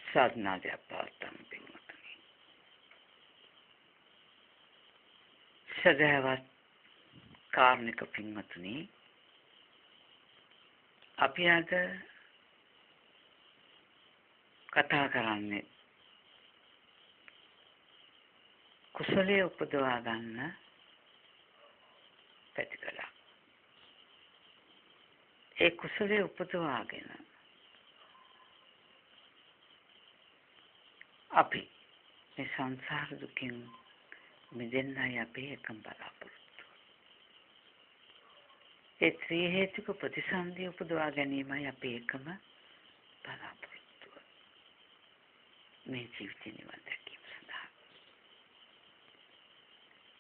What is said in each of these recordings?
සාධනාවක් පවත්වන්න පින්වතුනි. සදහවත් කාර්මික පින්වතුනි, අපි අද කතා කරන්නේ කුසලයේ උපදවා ගන්න පැතිකඩ. ඒ කුසලයේ උපදවාගෙන අපි මේ සංසාර දුකින් මිදෙන්නයි අපි එකම බලාපොරොත්තු. ඒ ත්‍රි හේතුක ප්‍රතිසන්දිය උපදවා ගැනීමයි අපි එකම බලාපොරොත්තුව. මේ ජීවිතේ නිවන් දැකීම සඳහා.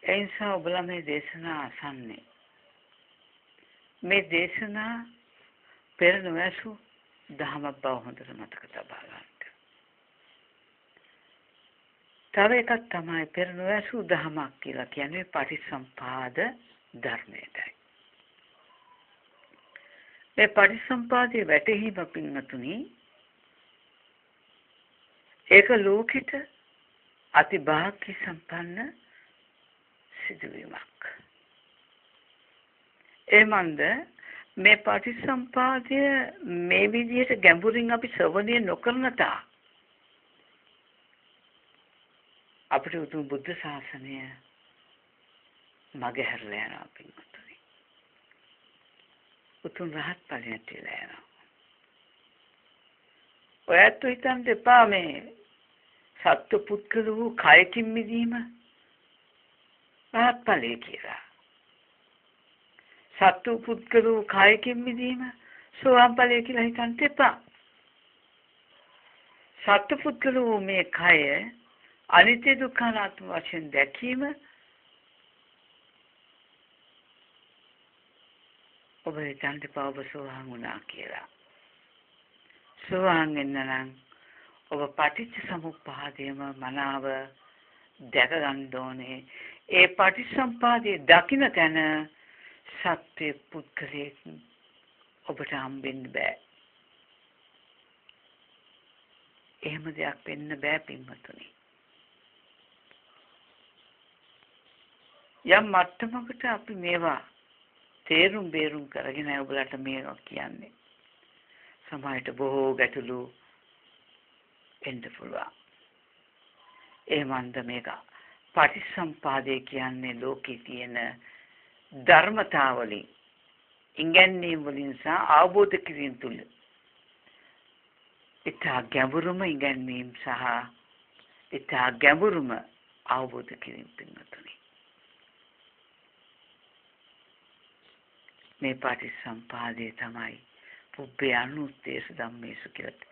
ඒ නිසා ඔබලා මේ දේශනා අසන්නේ. මේ දේශනා පෙර නොඇසු දහමක් බව හොඳට මතක තබා ගන්න. තව එකක් තමයි පෙර නොඇසු දහමක් කියලා කියන්නේ පටිච්චසමුපාද ධර්මයටයි. මේ පටිච්චසමුපාදයේ වැටහීම පින්වතුනි, ඒක ලෝකෙට අති භාග්‍ය සම්පන්න සිදුවීමක්. එමන්ද මේ පටිච්චසමුපාදය මේ විදිහට ගැඹුරින් අපි ශ්‍රවණය නොකරන තා අපිට උතුම් බුද්ධ ශාසනය මගහැරලා යනවා පින්වතුනි. උතුම් රහත් ඵලයට යනවා. ඔයත් හිතන්න එපා මේ සත්ව පුද්ගල වූ කයකින් මිදීම රහත් ඵලය කියලා. සත්ව පුද්ගල වූ කයකින් මිදීම සෝවාන් ඵලය කියලා හිතන්න එපා. සත්ව පුද්ගල වූ මේ කය අනිත්‍ය දුක්ඛ අනාත්ම වශයෙන් දැකීම ඔබ හිතන්න එපා ඔබ සෝවාන් වුණා කියලා. සෝවාන් වෙන්න නම් ඔබ පටිච්ච සමුප්පාදයම මනාව දැක ගන්න ඕනේ. ඒ පටිච්චසමුපාදයේ දකින්න තැන සත්‍ය පුද්ගලයෙක් ඔබට හම්බෙන්න බෑ. එහෙම දෙයක් වෙන්න බෑ පින්වතුනි. යම් මට්ටමකට අපි මේවා තේරුම් බේරුම් කරගෙන ඔයගලට මේවා කියන්නේ. සමහරට බොහෝ ගැටලු එන්න පුළුවන්. එහෙමන්ද මේක පටිච්චසමුපාදය කියන්නේ ලෝකේ තියෙන ධර්මතාවලින් ඉගැන්වීම් වලින් සහ අවබෝධ කිරීම තුළ ඉතා ගැඹුරුම ඉගැන්වීම් සහ ඉතා ගැඹුරුම අවබෝධ කිරීම පින්වතුනි. මේ පටිච්චසමුපාදය තමයි පුබ්බේ අනුත්තේසු ධම්මේසු කියලා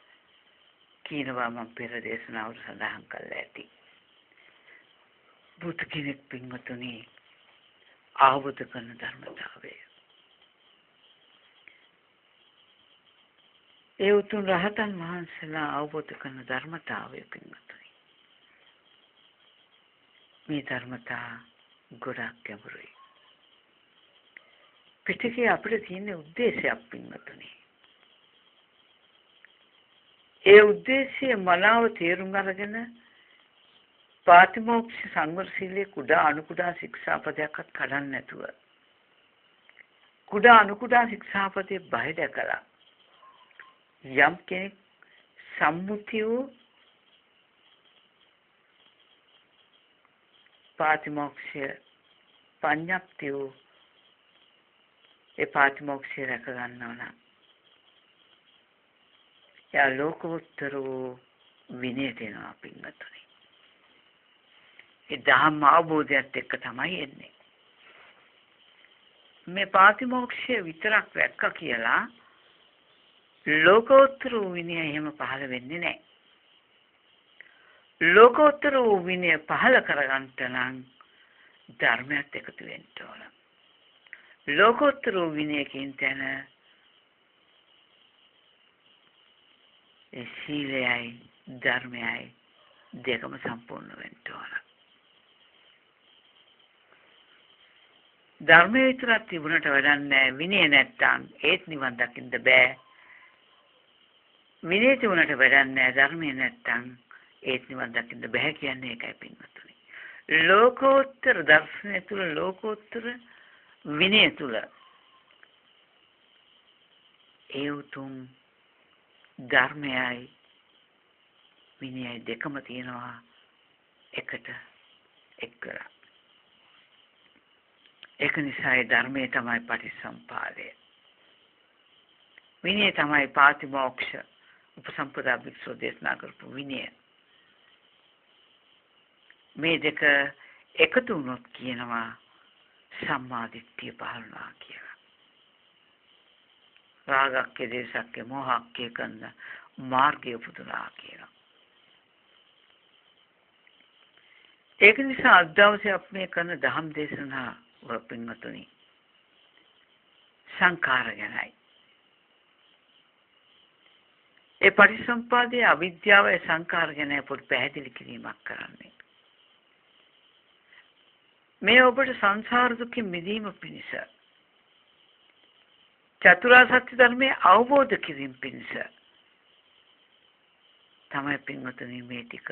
කියනවා. මම පෙර දේශනාවල සඳහන් කළා ඇති. බුදු කෙනෙක් පින්වතුනි අවබෝධ කරන ධර්මතාවය. ඒ උතුම් රහතන් වහන්සේලා අවබෝධ කරන ධර්මතාවය පින්වතුනි. මේ ධර්මතා ගොඩක් ගැඹුරුයි. පිටකේ අපිට තියෙන උද්දේශයක් පින්වතුනි. ඒ උද්දේශය මනාව තේරුම් අරගෙන පාතිමෝක්ෂ සංවර සීලයේ කුඩා අනුකුඩා ශික්ෂාපදයක්වත් කඩන්න නැතුව කුඩා අනුකුඩා ශික්ෂාපදයේ බය දැකලා යම් කෙනෙක් සම්මුතිය වූ පාතිමෝක්ෂය පඤ්ඤප්තිය වූ ඒ පාතිමෝක්ෂය රැක ගන්නවා නම් යා ලෝකෝත්තර වූ විනයට එනවා පින්වතුනි. ඒ ධම්ම අවබෝධයත් එක්ක තමයි එන්නේ. මේ පාතිමෝක්ෂය විතරක් රැක්ක කියලා ලෝකෝත්තර වූ විනය එහෙම පහළ වෙන්නේ නැහැ. ලෝකෝත්තර වූ විනය පහළ කරගන්නට නම් ධර්මයත් එකතු වෙන්න ඕන. ලෝකෝත්තර වූ විනයකින් තැන ඒ සීලයයි ධර්මයයි දෙකම සම්පූර්ණ වෙන්න ඕන. ධර්මයේ විතරක් තිබුණට වැඩක් නැහැ. විනය නැත්තම් ඒත් නිවන් දකින්න බෑ. විනය තුනට වැඩක් නැහැ ධර්මයේ නැත්තම් ඒත් නිවන් දකින්න බෑ කියන්නේ ඒකයි පින්වතුනි. ලෝකෝත්තර දර්ශනය තුල ලෝකෝත්තර විනය තුල ඒ උතුම් ධර්මයයි විනයයි දෙකම තියෙනවා එකට එක්කලා. ඒක නිසා ඒ ධර්මයේ තමයි පටිච්චසමුපාදය. විනය තමයි පාතිමෝක්ෂ උපසම්පදා භික්ෂුව දේශනා කරපු විනය. මේ දෙක එකතු වුණොත් කියනවා සම්මාදිට්ඨිය පහළනවා කියලා. රාගක්කේ දේශක්කේ මොහක්කේ කන්ද මාර්ගය පුදුනා කියලා. ඒක නිසා අද දවසේ අපි මේ කරන ධම් දේශනා වපින්වතුනි සංඛාර ගැනයි. ඒ පටිසම්පාදයේ අවිද්‍යාවයි සංඛාර ගැන පොඩි පැහැදිලි කිරීමක් කරන්නේ. මේ ඔබට සංසාර දුකින් මිදීම පිණිස චතුරාර්ය සත්‍ය ධර්මයේ අවබෝධ කිරීම පිණිස තමයි පින්වතුනි මේ ටික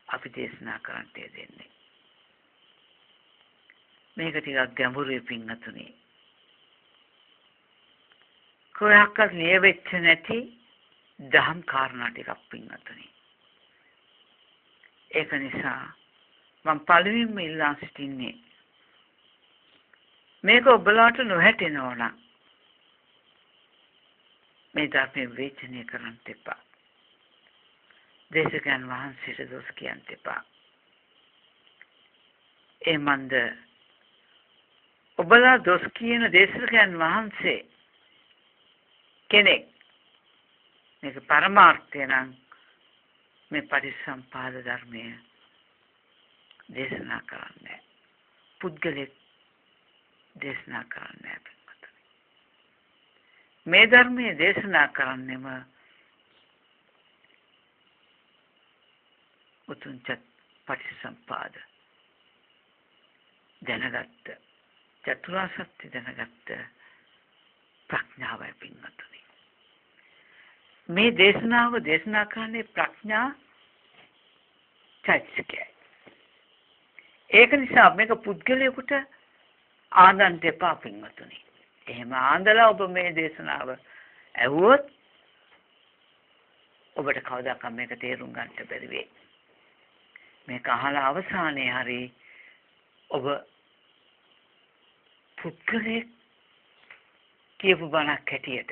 අපි දේශනා කරන්නට දෙන්නේ. මේක ටිකක් ගැඹුරුයි පින්වතුනි. කොහොක්වත් නියවෙච්ච නැති දහම් කාරණා ටිකක් පින්වතුනි. ඒක නිසා මම පළවෙනිම ඉල්ලා සිටින්නේ මේක ඔබලාට නොහැටෙනවා නම් මේ ධර්මයේ විචනය කරන්න එපා. දේශකයන් වහන්සේට දොස් කියන්න එපා. ඒ මන්ද ඔබලා දොස් කියන දේශකයන් වහන්සේ කෙනෙක් මේක පරමාර්ථය නම් මේ පටිච්චසමුපාද ධර්මය දේශනා කරන්නේ පුද්ගලෙක් දේශනා කරන්නේ මේ ධර්මයේ දේශනා කරන්නෙම උතුම් පටිච්චසමුපාද දැනගත්ත චතුරාර්ය සත්‍ය දැනගත්ත ප්‍රඥාවයි පින්වතුනි. මේ දේශනාව දේශනා කරන්නේ ප්‍රඥා චෛතසිකයයි. ඒක නිසා මේක පුද්ගලයෙකුට ආනන්ද එපා පින්වතුනි. එහෙම ආන්දලා ඔබ මේ දේශනාව ඇහුවොත් ඔබට කවදාකවත් මේක තේරුම් ගන්නට බැරි වෙයි. මේක අහලා අවසානයේ හරි ඔබ පුද්ගලයෙක් කියපු බණක් හැටියට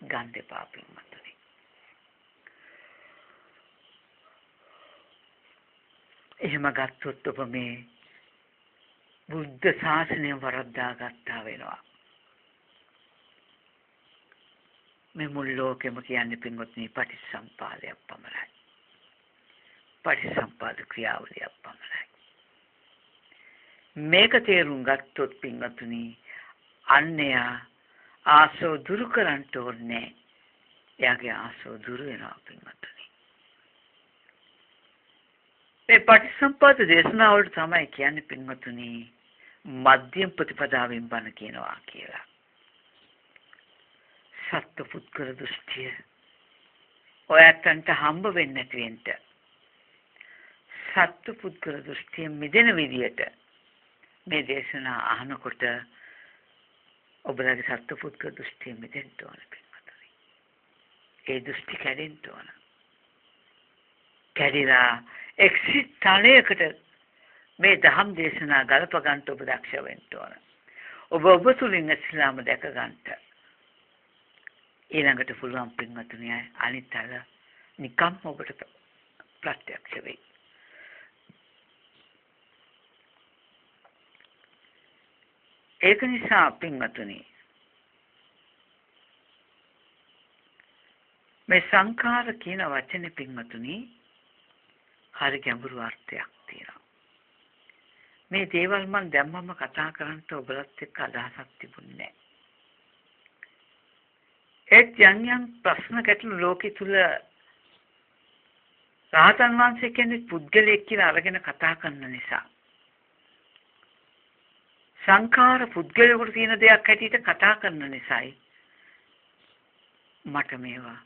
ගන්න එපා පින්වතුනි. එහෙම ගත්තොත් ඔබ මේ බුද්ධ ශාසනය වරද්දා ගත්තා වෙනවා. මේ මුල් ලෝකෙම කියන්නේ පින්වත්නි පටිච්චසමුපාදයක් පමණයි. පටිච්චසමුපාද ක්‍රියාවලියක් පමණයි. මේක තේරුම් ගත්තොත් පින්වත්නි අන්‍යය ආසෝ දුරු කරන්න ඕනේ. එයාගේ ආසෝ දුරු වෙනවා පින්වත්නි. මේ පටිච්චසමුපාද දේශනාවල තමයි කියන්නේ පින්වත්නි මධ්‍යම ප්‍රතිපදාවෙන් බණ කියනවා කියලා. සත්‍ය පුද්ගල දෘෂ්ටිය ඔයයන්ට හම්බ වෙන්නේ නැති වෙන්න. සත්‍ය පුද්ගල දෘෂ්ටිය මිදෙන විදියට මේ දේශනා අහනකොට ඔබලගේ සත්‍ය පුද්ගල දෘෂ්ටිය මිදෙන්න ඕන පින්වතුනි. ඒ දෘෂ්ටි කැඩෙන්න ඕන. කැඩිලා එක්සිට් තලයකට මේ ධම් දේශනා ගලප ගන්න ඔබ දක්ෂ වෙන්න ඕන. ඔබ තුලින් ඉස්ලාම දැක ගන්නට ඊළඟට පුළුවන් පින්වතුනි අනිත් අය නිකම් ඔබට ප්‍රත්‍යක්ෂ වෙයි. ඒක නිසා පින්වතුනි මේ සංඛාර කියන වචනේ පින්වතුනි හරි ගැඹුරු අර්ථයක් තියෙනවා. මේ දේවල් මම දැම්මම කතා කරන්නට ඔබලත් එක්ක අදහසක් තිබුණේ නැහැ. යම් ප්‍රශ්න ගැටළු ලෝකෙ තුල රහතන් වහන්සේ කියන්නේ පුද්ගලයෙක් කියලා අරගෙන කතා කරන නිසා සංඛාර පුද්ගලයෙකුට තියෙන දෙයක් හැටියට කතා කරන නිසායි මට මේවා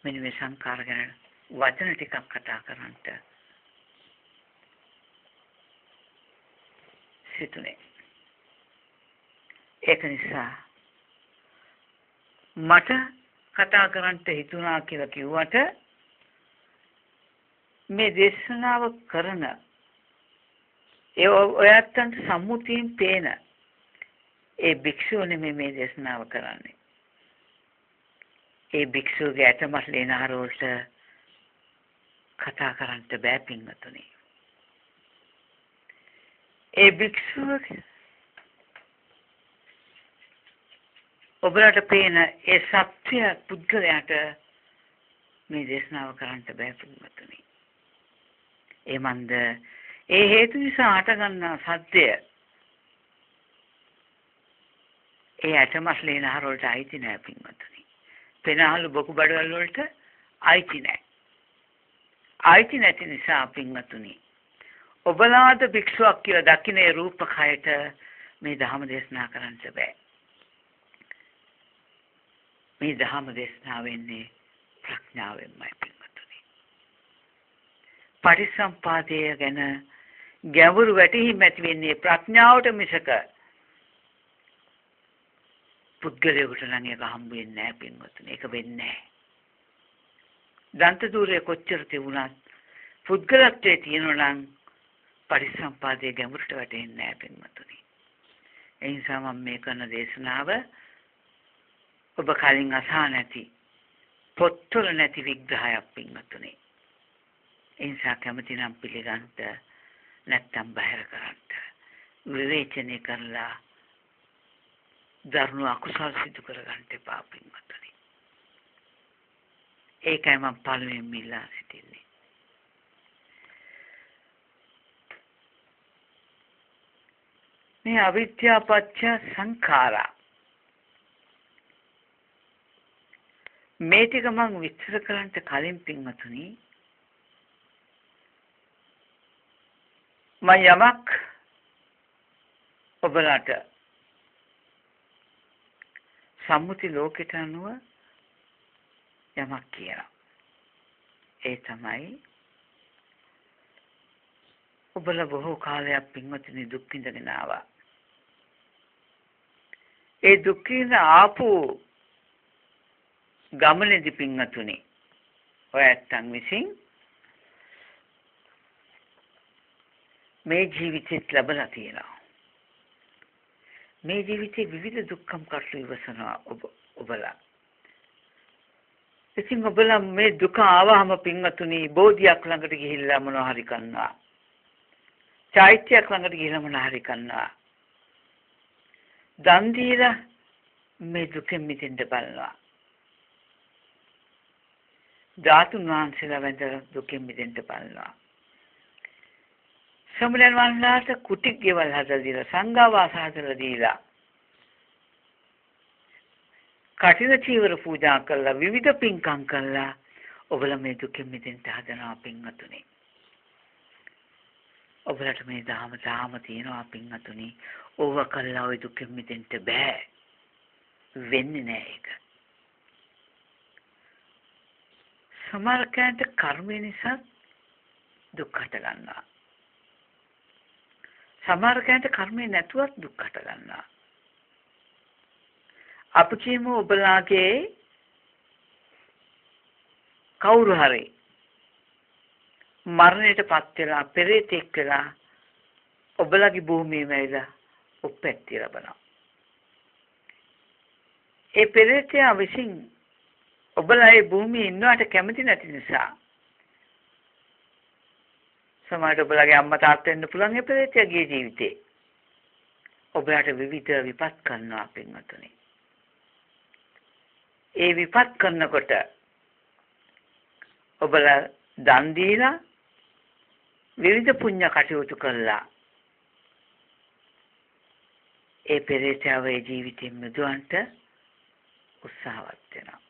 මෙන්න මේ සංකාර ගැන වචන ටිකක් කතා කරන්නට සිතුනේ. ඒක නිසා මට කතා කරන්නට හිතුණා කියලා කිව්වට මේ දේශනාව කරන ඒ ඔයත්තන්ට සම්මුතියෙන් පේන ඒ භික්ෂුව නෙමෙයි මේ දේශනාව කරන්නේ. ඒ භික්ෂුවගේ ඇටමස් ලේනහර වලට කතා කරන්නට බෑ පින්වතුනි. ඒ භික්ෂුව ඔබලට පේන ඒ සත්‍ය පුද්ගලයාට මේ දේශනාව කරන්නට බෑ පින්වතුනි. ඒ මන්ද ඒ හේතු නිසා හටගන්නා සත්‍ය ඒ ඇටමස් ලේනහර වලට අයිති නෑ පින්වතුනි. පෙනහළු බොකු බඩවැල් වලට අයිති නෑ. අයිති නැති නිසා පින්වතුනි ඔබලාට භික්ෂුවක් කියලා දකින්නේ රූපකයට මේ ධර්ම දේශනා කරන්නට බෑ. මේ ධර්ම දේශනාව වෙන්නේ ප්‍රඥාවෙන්මයි පින්වතුනි. පටිසම්පාදය ගැන ගැඹුරු වැටහීම ඇති වෙන්නේ ප්‍රඥාවට මිසක පුද්ගලයෙකුට නම් ඒක හම්බ වෙන්නේ නැහැ පින්වතුනි. ඒක වෙන්නේ නැහැ. දන්ත දූරේ කොච්චර තිබුණත් පුද්ගලත්වයේ තියෙනවා නම් පටිසම්පාදයේ ගැඹුරට වැටෙන්නේ නැහැ පින්වතුනි. ඒ නිසා මම මේ කරන දේශනාව ඔබ කලින් අසා නැති පොත්වල නැති විග්‍රහයක් පින්වතුනි. ඒ නිසා කැමති නම් පිළිගන්න නැත්තම් බහැර කරන්න විවේචනය කරලා ධර්ම අකුසල් සිදු කරගන්න එපා පින්වතුනි. ඒකයි මම පළමුවෙන් ඉල්ලා සිටින්නේ. මේ අවිද්‍යා පත්‍ය සංඛාරා මේ ටික මම විස්තර කරන්න කලින් පින්වතුනි මම යමක් ඔබලාට සම්මුති ලෝකයට අනුව යමක් කියනවා. ඒ තමයි ඔබලා බොහෝ කාලයක් පින්වතුනි දුක් විඳගෙන ආවා. ඒ දුක් විඳ ආපු ගමනේදී පින්වතුනි ඔයයන් විසින් මේ ජීවිතෙත් ලැබලා තියෙනවා. මේ ජීවිතේ විවිධ දුක්ඛම් කටළු ඉවසනවා ඔබලා. ඉතින් ඔබලා මේ දුක ආවහම පින්වතුනි බෝධියක් ළඟට ගිහිල්ලා මොනවා හරි කරනවා. චෛත්‍යයක් ළඟට ගිහිල්ලා මොනවා හරි කරනවා. දන් දීලා මේ දුකෙන් මිදෙන්න බලනවා. ධාතුන් වහන්සේලා වැඳලා දුකෙන් මිදෙන්න බලනවා. සම්මලයන් වහන්සේලාට කුටි ගෙවල් හදලා දීලා සංඝවාස හදලා දීලා කටින චීවර පූජා කළා විවිධ පින්කම් කළා ඔබලා මේ දුකෙන් මිදෙන්න හදනවා පින්වතුනි. ඔබලට මේ ධාම තියෙනවා පින්වතුනි. ඕව කළා ওই දුකෙන් මිදෙන්න බෑ. වෙන්නේ නෑ ඒක. සමහරකට කර්මය නිසා දුක් හට ගන්නවා. සමහරකට කර්මය නැතුවත් දුක් හට ගන්නවා. අපි කියමු ඔබලාගේ කවුරු හරි මරණයටපත් වෙලා පෙරේතෙක් වෙලා ඔබලාගේ භූමියේම ඇවිල්ලා උප්පැත්තිය ලබනවා. ඒ පෙරේතයා විසින් ඔබලා ඒ භූමියේ ඉන්නවට කැමති නැති නිසා සමහරවිට ඔබලාගේ අම්මා තාත්තා වෙන්න පුළුවන් ඒ පෙරේතයාගේ ජීවිතේ ඔබලාට විවිධ විපත් කරනවා පින්වතුනි. ඒ විපත් කරනකොට ඔබලා දන් දීලා විවිධ පුණ්‍ය කටයුතු කළා. ඒ පෙරේතයාව ඒ ජීවිතෙන් මිදවන්නට උත්සාහවත් වෙනවා.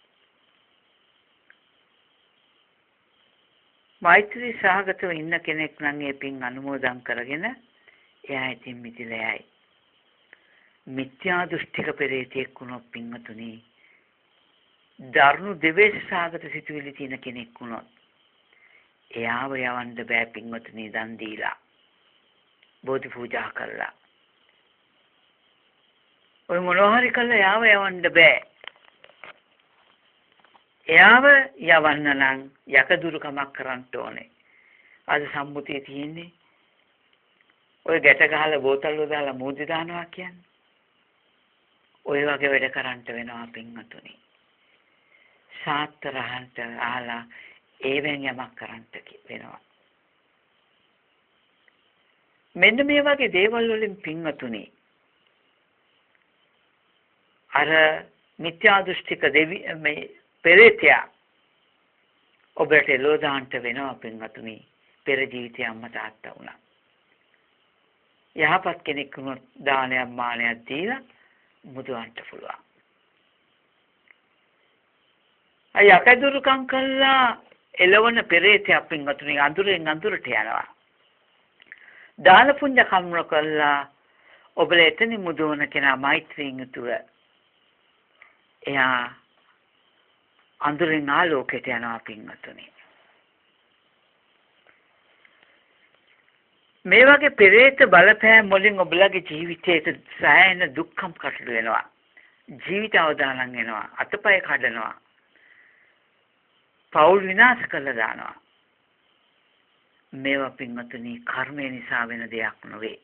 මෛත්‍රී සහගතව ඉන්න කෙනෙක් නම් ඒ පින් අනුමෝදන් කරගෙන එයා ඉතින් මිදිලා යයි. මිත්‍යා දෘෂ්ටික පෙරේතෙක් වුණොත් පින්වතුනි දරුණු දෙවේශ සාගත සිතුවිලි තියෙන කෙනෙක් වුණොත් එයාව යවන්න බෑ පින්වතුනි දන් දීලා බෝධි පූජා කළා. ඔය මොනවා හරි කළා එයාව යවන්න බෑ. එයාව යවන්න නම් යකදුරුකමක් කරන්න ඕනේ. අද සම්මුතියේ තියෙන්නේ ඔය ගැට ගහලා බෝතල් වල දාලා මූදි දානවා කියන්නේ. ඔය වගේ වැඩ කරන්න වෙනවා පින්වතුනි. සාත්තරහන්ට ආලා ඒවෙන් යමක් කරන්න වෙනවා. මෙන්න මේ වගේ දේවල් වලින් පින්වතුනි අර මිත්‍යා දෘෂ්ටික මේ පෙරේතයා ඔබට ලෝදාන්ට වෙනවා පින්වතුනි. පෙර ජීවිතයේ අම්මා තාත්තා වුණා. යහපත් කෙනෙක් වුණොත් දානයක් මානයක් දීලා මුදවන්න පුළුවන්. අය යකදුරුකම් කළා එළවන පෙරේතයා පින්වතුනි අඳුරෙන් අඳුරට යනවා. දාන පුණ්‍ය කර්ම කළා ඔබලා එතන මුදවන කෙනා මෛත්‍රියෙන් යුතුව එයා අඳුරෙන් ආලෝකයට යනවා පින්වතුනි. මේ වගේ පෙරේත බලපෑම් වලින් ඔබලගේ ජීවිතයට සෑහෙන දුක්ඛම් කටළු වෙනවා. ජීවිත අවදානම් වෙනවා. අතපය කඩනවා. පෞල් විනාශ කළා දානවා. මේවා පින්වතුනි කර්මය නිසා වෙන දෙයක් නෙවෙයි.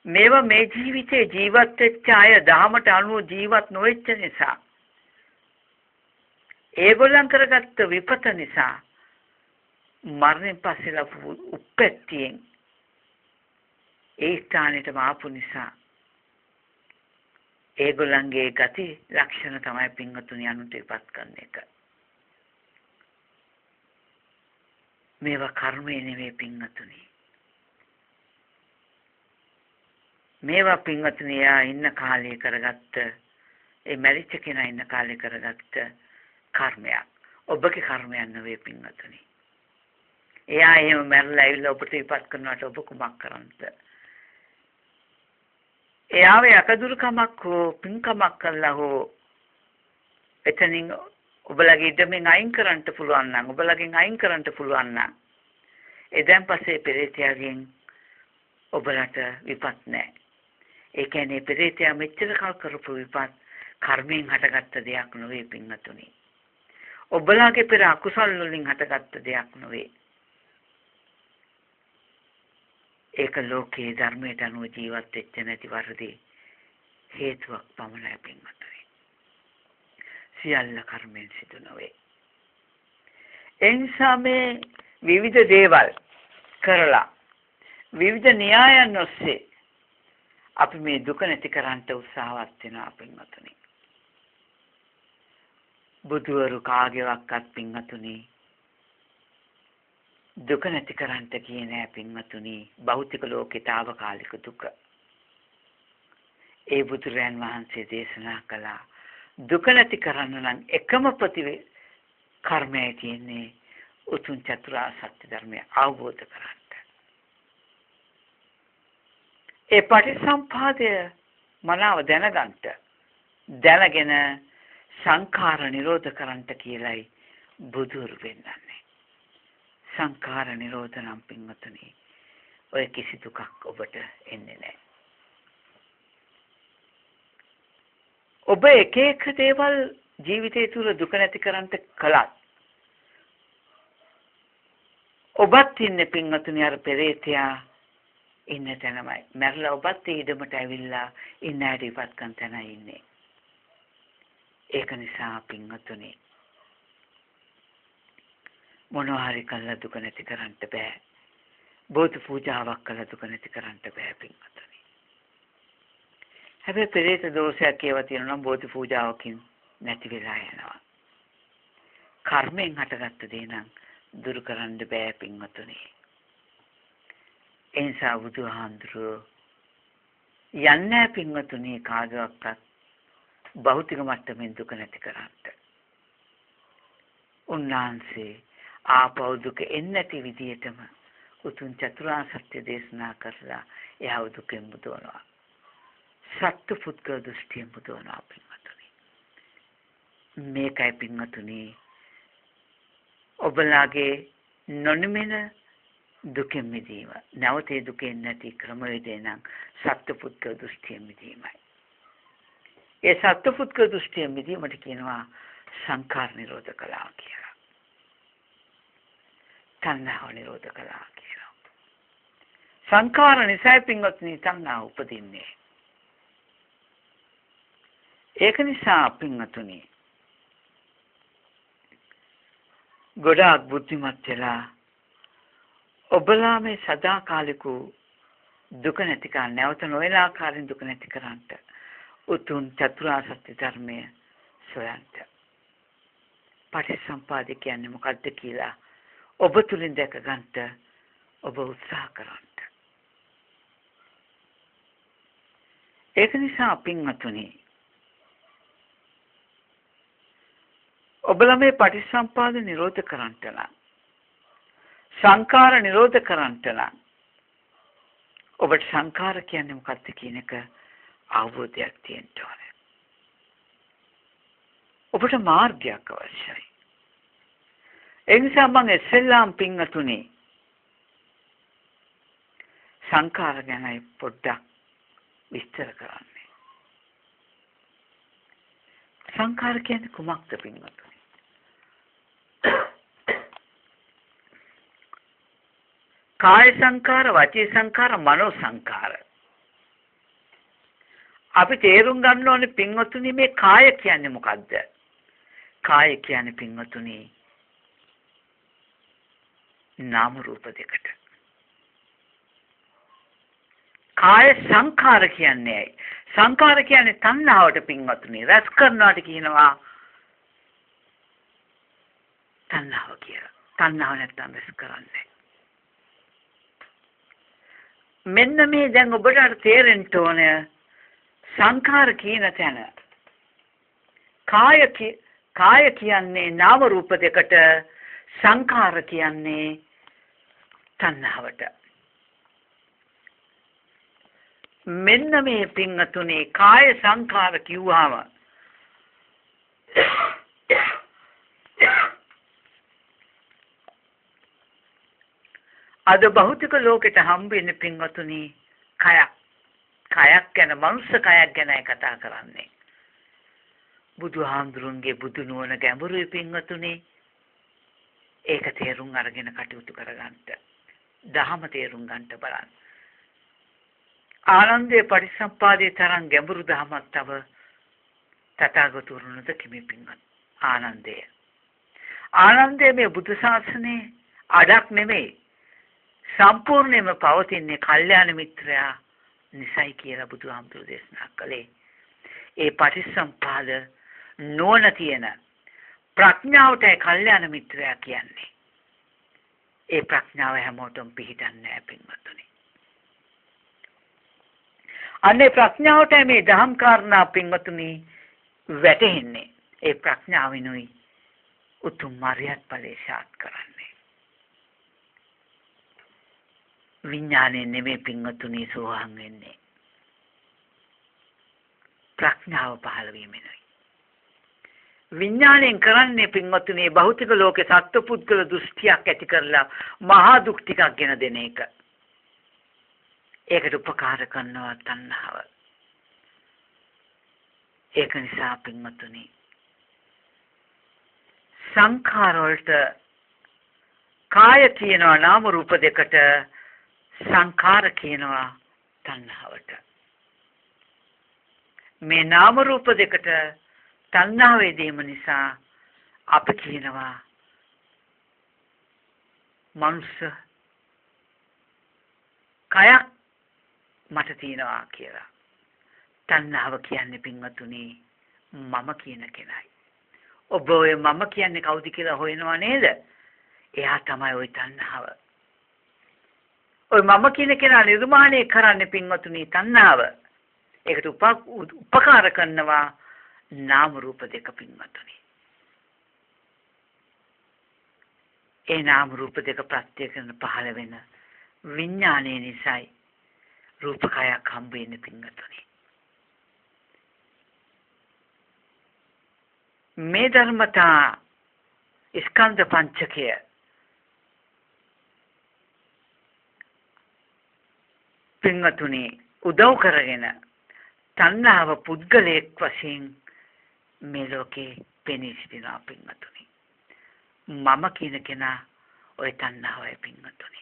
මේවා මේ ජීවිතේ ජීවත් වෙච්ච අය දහමට අනුව ජීවත් නොවෙච්ච නිසා ඒගොල්ලන් කරගත්ත විපත නිසා මරණයෙන් පස්සේ ලැබු උප්පත්තියෙන් ඒ ස්ථානෙටම ආපු නිසා ඒගොල්ලන්ගේ ගති ලක්ෂණ තමයි පින්වතුනි අනුන්ට ඉපත් කරන එක. මේවා කර්මය නෙවෙයි පින්වතුනි. මේවා පින්වතුනි යා ඉන්න කාලේ කරගත්ත ඒ මැරිච්ච කෙනා ඉන්න කාලේ කරගත්ත කර්මයක්. ඔබගේ කර්මයක් නෙවෙයි පින්වතුනි. එයා එහෙම මැරලා ඇවිල්ලා ඔබට ඉපත් කරනවට ඔබ කුමක් කරන්නද? එයාව යකදුරුකමක් හෝ පින්කමක් කළා හෝ එතනින් ඔබලගේ ඉඩමෙන් අයින් කරන්න පුළුවන් නම් ඔබලගෙන් අයින් කරන්න පුළුවන් නම් එදන් පස්සේ පෙරේතයාගෙන් ඔබලට විපත් නැහැ. ඒ කියන්නේ පෙරේතයා මෙච්චර කල් කරපු විපත් කර්මයෙන් හටගත්ත දෙයක් නෙවෙයි පින්වතුනි. ඔබලගේ පෙර අකුසල් වලින් හටගත්ත දෙයක් නෙවෙයි. ඒක ලෝකයේ ධර්මයට අනුව ජීවත් වෙච්ච නැති වර්ධි හේතුවක් පමණයි පින්වතුනි. සියල්ල කර්මයෙන් සිදු නොවේ. එනිසා මේ විවිධ දේවල් කරලා විවිධ න්‍යායන් ඔස්සේ අපි මේ දුක නැති කරන්න උත්සාහවත් වෙනවා පින්වතුනි. බුදුවරු කාගේවත් පින්වතුනි දුක නැති කරන්න කියේ නෑ පින්වතුනි. භෞතික ලෝකේ తాවකාලික දුක. ඒ බුදුරයන් වහන්සේ දේශනා කළා දුක නැති කරන්න නම් එකම කර්මය කියන්නේ උතුම් චතුරාර්ය සත්‍ය ධර්මය අවබෝධ කරගන්න. ඒ පටිසම්පාදය මනාව දැනගෙන සංඛාර නිරෝධ කරන්නට කියලයි බුදුරු වෙන්නන්නේ. සංඛාර නිරෝධ නම් පින්වතුනි ඔය කිසි දුකක් ඔබට එන්නේ නැහැ. ඔබ එක එක දේවල් ජීවිතය තුළ දුක නැති කරන්නට කළත් ඔබත් ඉන්නේ පින්වතුනි අර පෙරේතයා ඉන්න තැනමයි. මැරලා ඔබත් ඊඩමට ඇවිල්ලා ඉන්න හැටි ඉපත් කරන තැනයි ඉන්නේ. ඒක නිසා පින්වතුනි මොනවා හරි කළා දුක නැති කරන්න බෑ. බෝධි පූජාවක් කළා දුක නැති කරන්න බෑ පින්වතුනි. හැබැයි පෙරේත දෝෂයක් ඒවා තියෙනවා නම් බෝධි පූජාවකින් නැති වෙලා යනවා. කර්මෙන් හටගත්ත දේ නම් දුරු කරන්න බෑ පින්වතුනි. එනිසා බුදුහාඳුරෝ යන්නේ පින්වතුනි කාගවත් භෞතික මට්ටමින් දුක නැති කරන්න. උන්වහන්සේ ආපෞ දුක එන්නේ නැති විදියටම උතුම් චතුරාර්ය සත්‍ය දේශනා කරලා එහව දුකෙන් මුදවනවා. සත්‍ය පුද්ගල දෘෂ්ටියෙන් මුදවනවා පින්වතුනි. මේකයි පින්වතුනි ඔබලාගේ නොනිමෙන දුකෙන් මිදීම. නැවතේ දුකෙන් නැති ක්‍රමවේදය නම් සත්පුද්ගල දෘෂ්ටියෙන් මිදීමයි. ඒ සත්පුද්ගල දෘෂ්ටියෙන් මිදීමට කියනවා සංඛාර නිරෝධ කලාව කියලා. තණ්හාව නිරෝධ කලාව කියලා. සංඛාර නිසා පින්වත්නි තණ්හාව උපදින්නේ. ඒක නිසා පින්වතුනි ගොඩාක් බුද්ධිමත් වෙලා ඔබලා මේ සදාකාලික දුක නැති කරන්න නැවත නොවන ආකාරයෙන් දුක නැති කරන්නට උතුම් චතුරාර්ය සත්‍ය ධර්මය සොයන්ට. පටිච්චසමුප්පාද කියන්නේ මොකක්ද කියලා ඔබ තුලින් දැක ගන්නට ඔබ උත්සාහ කරන්න. ඒක නිසා පින්වතුනි ඔබලා මේ පටිච්චසමුප්පාද නිරෝධ කරන්නට නම් සංඛාර නිරෝධ කරන්නට නම් ඔබට සංඛාර කියන්නේ මොකක්ද කියන එක අවබෝධයක් තියෙන්න ඕනේ. ඔබට මාර්ගයක් අවශ්‍යයි. ඒ නිසා මම ඉස්සෙල්ලාම පින්වතුනි සංඛාර ගැන පොඩ්ඩක් විස්තර කරන්නේ. සංඛාර කියන්නේ කුමක්ද පින්වතුනි? කාය සංඛාර, වචී සංඛාර, මනෝ සංඛාර. අපි තේරුම් ගන්න ඕනේ පින්වතුනි මේ කාය කියන්නේ මොකද්ද? කාය කියන්නේ පින්වතුනි නාම රූප දෙකට. කාය සංඛාර කියන්නේ සංඛාර කියන්නේ තණ්හාවට පින්වතුනි රැස් කරනවාට කියනවා තණ්හාව කියලා. තණ්හාව නැත්තම් රැස් කරන්නේ. මෙන්න මේ දැන් ඔබට තේරෙන්න ඕනේ සංඛාර කියන තැන කාය කියන්නේ නාම රූප දෙකට සංඛාර කියන්නේ තණ්හාවට. මෙන්න මේ පින්වතුනි කාය සංඛාර කිව්වම අද භෞතික ලෝකෙට හම්බ වෙන පින්වතුනි කයක් ගැන මනුස්ස කයක් ගැනයි කතා කරන්නේ. බුදුහාමුදුරන්ගේ බුදු නුවණ ගැඹුරුයි පින්වතුනි. ඒක තේරුම් අරගෙන කටයුතු කරගන්න. දහම තේරුම් ගන්නට බලන්න. ආනන්දේ පටිච්චසමුප්පාදේ තරම් ගැඹුරු දහමක් තව තථාගතවරුන්ට කිමි පින්වත්. ආනන්දේ මේ බුදු ශාසනේ අඩක් නෙමෙයි. සම්පූර්ණයෙන්ම පවතින්නේ කල්යාණ මිත්‍රයා නිසයි කියලා බුදුහාමුදුරු දේශනා කළේ. ඒ පටිච්චසමුප්පාද නුවණ තියෙන ප්‍රඥාවටයි කල්යාණ මිත්‍රයා කියන්නේ. ඒ ප්‍රඥාව හැමෝටම පිහිටන්නේ නැහැ පින්වත්නි. අනේ ප්‍රඥාවටයි මේ දහම් කාරණා පින්වත්නි වැටෙන්නේ. ඒ ප්‍රඥාවිනුයි උතුම් මාර්ගයත් ඵලේශාත් කරන්නේ. විඥානේ නෙමෙයි පින්වතුනි සෝහන් වෙන්නේ. ප්‍රඥාව පහළ වීමෙනුයි. විඥාණයෙන් කරන්නේ පින්වතුනි භෞතික ලෝකේ සත්පුද්ගල දෘෂ්ටියක් ඇති කරලා මහා දුක් ටිකක් ගෙන දෙන එක. ඒකට උපකාර කරනවා තණ්හාව. ඒක නිසා පින්වතුනි සංඛාර වලට කාය කියනවා නාම රූප දෙකට සංඛාර කියනවා තණ්හාවට. මේ නාම රූප දෙකට තණ්හාව වේදීම නිසා අපි කියනවා මනුස්ස කයක් මට තියෙනවා කියලා. තණ්හාව කියන්නේ පින්වතුනි මම කියන කෙනයි. ඔබ ඔය මම කියන්නේ කවුද කියලා හොයනවා නේද? එයා තමයි ওই තණ්හාව. ඔය මම කියන කෙනා නිර්මාණය කරන්නේ පින්වතුනි තණ්හාව. ඒකට උපකාර කරනවා නාම රූප දෙක පින්වතුනි. ඒ නාම රූප දෙක ප්‍රත්‍ය කරන පහළ වෙන විඥානයේ නිසායි රූපකයක් හම්බ වෙන්නේ පින්වතුනි. මේ ධර්මතා ස්කන්ධ පංචකය පින්වතුනි උදව් කරගෙන තණ්හාව පුද්ගලයෙක් වශයෙන් මේ ලෝකේ පෙනී සිටිනවා පින්වතුනි. මම කියන කෙනා ওই තණ්හාවයි පින්වතුනි.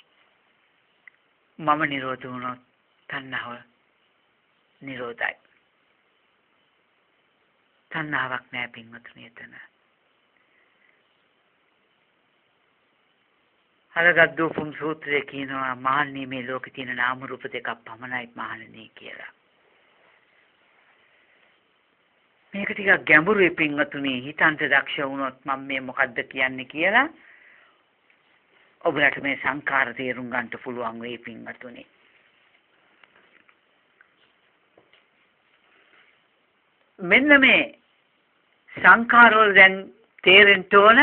මම නිරෝධ වුණොත් තණ්හාව නිරෝධයි. තණ්හාවක් නෑ පින්වතුනි එතන. අරගද්දූපම් සූත්‍රයේ කියනවා මහන්නේ මේ ලෝකේ තියෙන නාම රූප දෙකක් පමණයි මහන්නේ කියලා. මේක ටිකක් ගැඹුරුයි පින්වතුනි. හිතන්ත දක්ෂ වුණොත් මම මේ මොකද්ද කියන්නේ කියලා ඔබලට මේ සංඛාර තේරුම් ගන්නට පුළුවන් වෙයි පින්වතුනි. මෙන්න මේ සංඛාර වල දැන් තේරෙන්න ඕන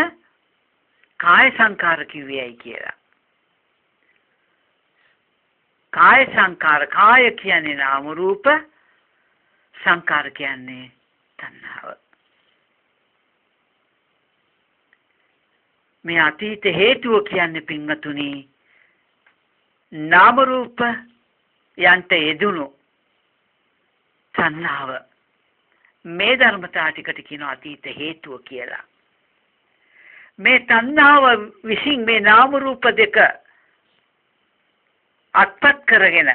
කාය සංඛාර කිව්වේයි කියලා. කාය සංඛාර කාය කියන්නේ නාම රූප සංඛාර කියන්නේ තණ්හාව. මේ අතීත හේතුව කියන්නේ පින්වතුනි නාම රූප යන්ට යෙදුණු තණ්හාව. මේ ධර්මතා ටිකට කියනවා අතීත හේතුව කියලා. මේ තණ්හාව විසින් මේ නාම රූප දෙක අත්පත් කරගෙන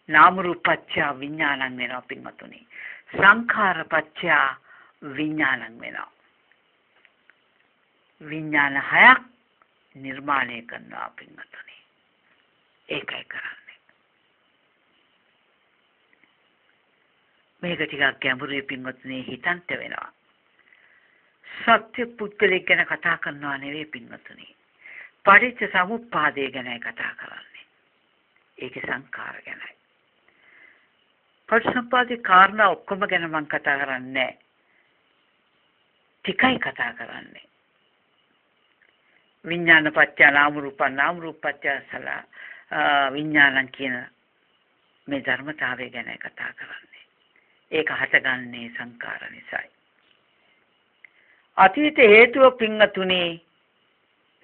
නාම රූපච්ඡ විඥානං වෙනවා පින්වතුනි. සංඛාරපච්ඡ විඥානං වෙනවා. විඥාන හයක් නිර්මාණය කරනවා පින්වතුනි. ඒකයි කරන්නේ. මේක ටිකක් ගැඹුරුයි පින්වතුනි හිතන්ට වෙනවා. සත්‍ය පුද්ගලයෙක් ගැන කතා කරනවා නෙවෙයි පින්වතුනි. පටිච්ච සමුප්පාදය ගැනයි කතා කරන්නේ. ඒකේ සංඛාර ගැනයි. පටිච්චසමුප්පාදේ කාරණා ඔක්කොම ගැන මම කතා කරන්නේ නැහැ. ටිකයි කතා කරන්නේ. විඥාන පත්‍ය නාම රූප පත්‍ය විඥානං කියන මේ ධර්මතාවය ගැන කතා කරන්නේ. ඒක හටගන්නේ සංඛාර නිසායි. අතීත හේතුව පින්වතුනි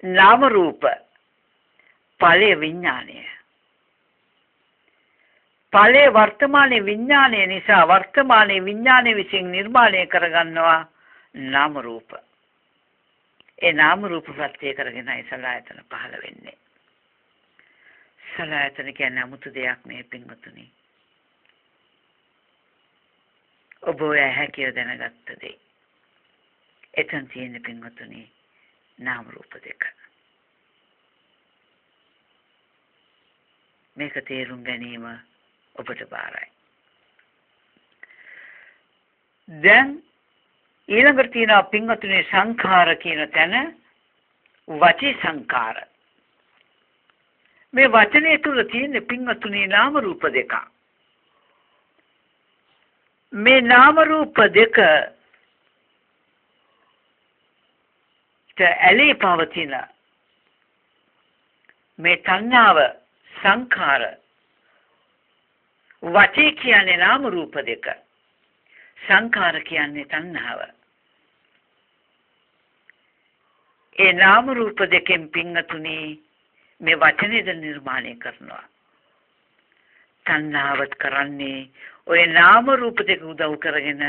නාම රූප ඵලයේ විඥානය. ඵලයේ වර්තමානයේ විඥානය නිසා වර්තමානයේ විඥානය විසින් නිර්මාණය කරගන්නවා නාම රූප. ඒ නාම රූප ප්‍රත්‍ය කරගෙනයි සලආයතන පහළ වෙන්නේ. සලආයතන කියන්නේ 아무තු දෙයක් නෙවෙයි පින්වතුනි. ඔබ ඔය හැකිය දැනගත්ත දෙය. එතන තියෙන පින්වතුනි නාම රූප දෙක. මේක තේරුම් ගැනීම ඔබට බාරයි. දැන් ඊළඟට තියෙනවා පින්වතුනි සංඛාර කියන තැන වචී සංඛාර. මේ වචනේ තුල තියෙන පින්වතුනි නාම රූප දෙක. මේ නාම රූප දෙක ඇලී පවතින මේ තණ්හාව සංඛාර වචී කියන්නේ නාම රූප දෙක. සංඛාර කියන්නේ තණ්හාව. ඒ නාම රූප දෙකෙන් පින්වතුනි මේ වචනේද නිර්මාණය කරනවා. තණ්හාවත් කරන්නේ ඔය නාම රූප දෙක උදව් කරගෙන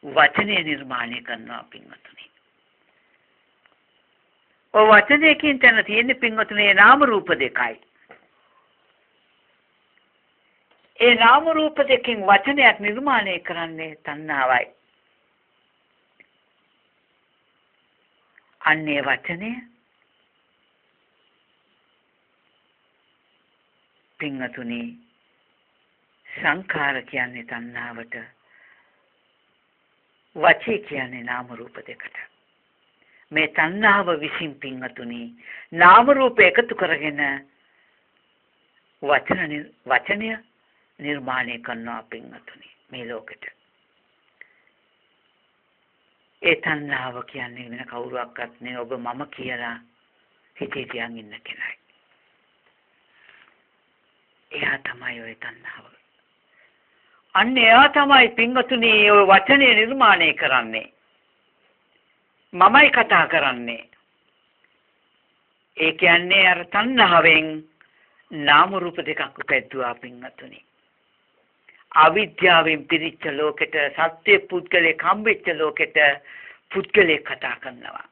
වචනේ නිර්මාණය කරනවා පින්වතුනි. ඔය වචනයකින් තන තියෙන පින්වතුනි නාම රූප දෙකයි. ඒ නාම රූප දෙකෙන් වචනයක් නිර්මාණය කරන්නේ තණ්හාවයි. අන්නේ වචනය පින්වතුනි සංඛාර කියන්නේ තණ්හාවට වචී කියන්නේ නාම රූප දෙකට. මේ තණ්හාව විසින් පින්වතුනි නාම රූප එකතු කරගෙන වචනය නිර්මාණය කරනවා පින්වතුනි මේ ලෝකෙට. ඒ තණ්හාව කියන්නේ වෙන කවුරුවක්වත් නෙවෙයි ඔබ මම කියලා හිතේ තියන් ඉන්න කෙනයි. එයා තමයි ඔය තණ්හාව. අන්න එයා තමයි පින්වතුනි ඔය වචනේ නිර්මාණය කරන්නේ. මමයි කතා කරන්නේ. ඒ කියන්නේ අර තණ්හාවෙන් නාම රූප දෙකක් උපැද්දුවා පින්වතුනි. අවිද්‍යාවෙන් පිරිච්ච ලෝකෙට සත්‍ය පුද්ගලෙක් හම්බෙච්ච ලෝකෙට පුද්ගලෙක් කතා කරනවා.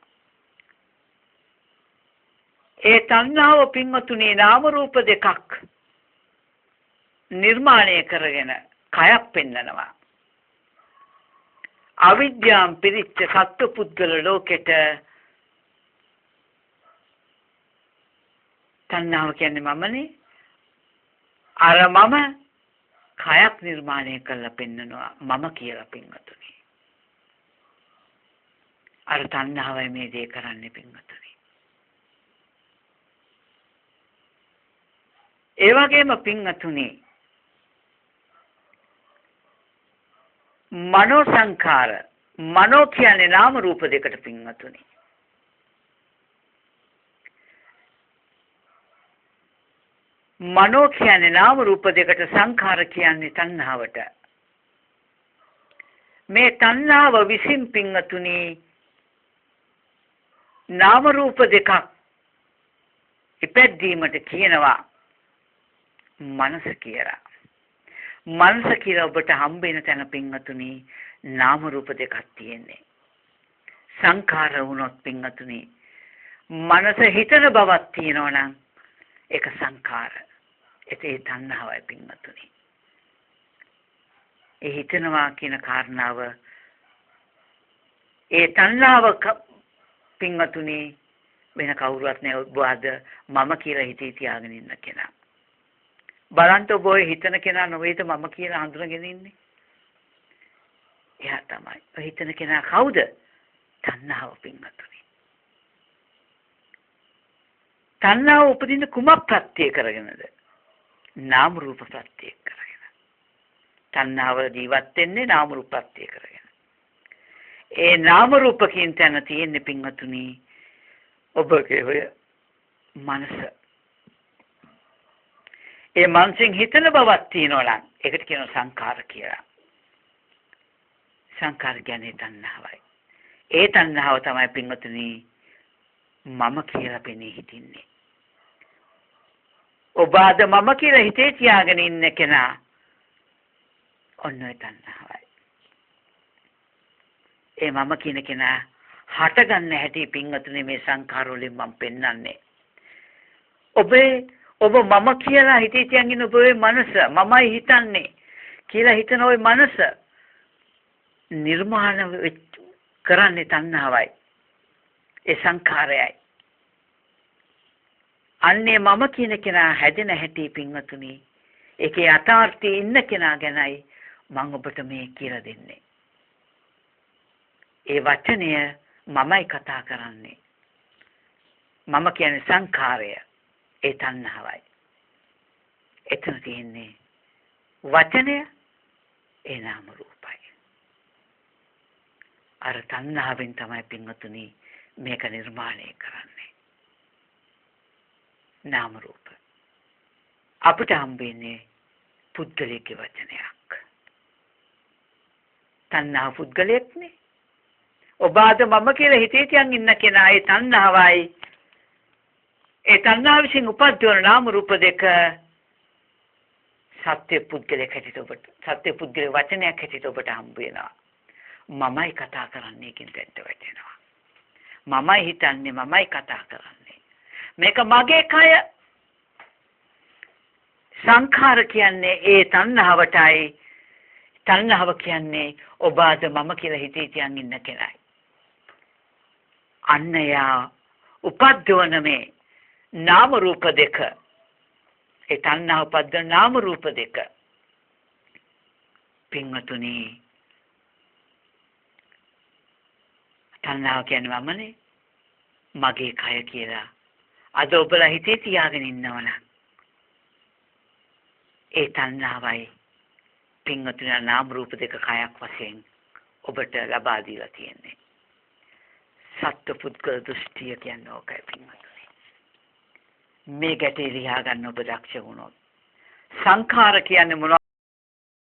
ඒ තණ්හාව පින්වතුනි නාම රූප දෙකක් නිර්මාණය කරගෙන කයක් පෙන්නනවා. අවිද්‍යාවෙන් පිරිච්ච සත්‍ය පුද්ගල ලෝකෙට තණ්හාව කියන්නේ මමනේ. අර මම කයක් නිර්මාණය කරලා පෙන්නනවා මම කියලා පින්වතුනි. අර තණ්හාවයි මේ දේ කරන්නේ පින්වතුනි. ඒ වගේම පින්වතුනි මනෝ සංඛාර මනෝ කියන්නේ නාම රූප දෙකට පින්වතුනි. මනෝ කියන්නේ නාම රූප දෙකට සංඛාර කියන්නේ තණ්හාවට. මේ තණ්හාව විසින් පින්වතුනි නාම රූප දෙකක් ඉපැද්දීමට කියනවා මනස කියලා. මනස කියලා ඔබට හම්බ වෙන තැන පින්වතුනි නාම රූප දෙකක් තියෙන්නේ. සංඛාර වුණොත් පින්වතුනි මනස හිතන බවක් තියෙනවා නම් ඒක සංඛාර. ඒ තණ්හාවයි පින්වතුනි. ඒ හිතනවා කියන කාරණාව ඒ තණ්හාව පින්වතුනි වෙන කවුරුවත් නෑ ඔබ ආද මම කියලා හිතේ තියාගෙන ඉන්න කෙනා. බලන්න ඔබ ඔය හිතන කෙනා නොවේද මම කියලා හඳුනගෙන ඉන්නේ. එයා තමයි. ඔය හිතන කෙනා කවුද? තණ්හාව පින්වතුනි. තණ්හාව උපදින කුමක් ප්‍රත්‍ය කරගෙනද? නාම රූප ප්‍රත්‍ය කරගෙන. තණ්හාව ජීවත් වෙන්නේ නාම රූප ප්‍රත්‍ය කරගෙන. ඒ නාම රූප කියන තැන තියෙන්නේ පින්වතුනි ඔබගේ ඔය මනස. ඒ මනසෙන් හිතන බවක් තියෙනවා නම් ඒකට කියනවා සංඛාර කියලා. සංඛාර කියන්නේ තණ්හාවයි. ඒ තණ්හාව තමයි පින්වතුනි මම කියලා පෙනී හිටින්නේ. ඔබ අද මම කියලා හිතේ තියාගෙන ඉන්න කෙනා ඔන්න ඔය තණ්හාවයි. ඒ මම කියන කෙනා හටගන්න හැටි පින්වතුනි මේ සංඛාර වලින් මම පෙන්වන්නේ. ඔබ මම කියලා හිතේ තියන් ඉන්න ඔබේ මනස මමයි හිතන්නේ කියලා හිතන ওই මනස නිර්මාණ කරන්නේ තණ්හාවයි. ඒ සංඛාරයයි. අන්නේ මම කියන කෙනා හැදෙන හැටි පින්වතුනි ඒකේ යථාර්ථයේ ඉන්න කෙනා ගැනයි මම ඔබට මේ කියලා දෙන්නේ. ඒ වචනය මමයි කතා කරන්නේ. මම කියන්නේ සංඛාරය. ඒ තණ්හාවයි. එතන තියෙන්නේ වචනය ඒ නාම රූපයි. අර තණ්හාවෙන් තමයි පින්වතුනි මේක නිර්මාණය කරන්නේ. නාම රූප. අපිට හම්බෙන්නේ පුද්ගලික වචනයක්. තණ්හා පුද්ගලයෙක්නේ. ඔබ අද මම කියලා හිතේ තියන් ඉන්න කෙනා ඒ තණ්හාවයි. ඒ තණ්හාව විසින් උපද්දවන නාම රූප දෙක සත්‍ය පුද්ගලයෙක් හැටියට ඔබට සත්‍ය පුද්ගල වචනයක් හැටියට ඔබට හම්බ වෙනවා. මමයි කතා කරන්නේ කියන දෙයට වැටෙනවා. මමයි හිතන්නේ මමයි කතා කරන්නේ. මේක මගේ කය. සංඛාර කියන්නේ ඒ තණ්හාවටයි. තණ්හාව කියන්නේ ඔබ අද මම කියලා හිතේ තියන් ඉන්න කෙනයි. අන්න යා උපද්දවන මේ නාම රූප දෙක ඒ තණ්හා උපද්දවන නාම රූප දෙක පින්වතුනි තණ්හාව කියන්නේ මමනේ මගේ කය කියලා අද ඔබලා හිතේ තියාගෙන ඉන්නවනම් ඒ තණ්හාවයි පින්වතුනි නාම රූප දෙක කයක් වශයෙන් ඔබට ලබා දීලා තියෙන්නේ. සත්‍ය පුද්ගල දෘෂ්ටිය කියන්නේ ඕකයි පින්වතුනි. මේ ගැටේ ලියා ගන්න ඔබ දක්ෂ වුණොත් සංඛාර කියන්නේ මොනවද?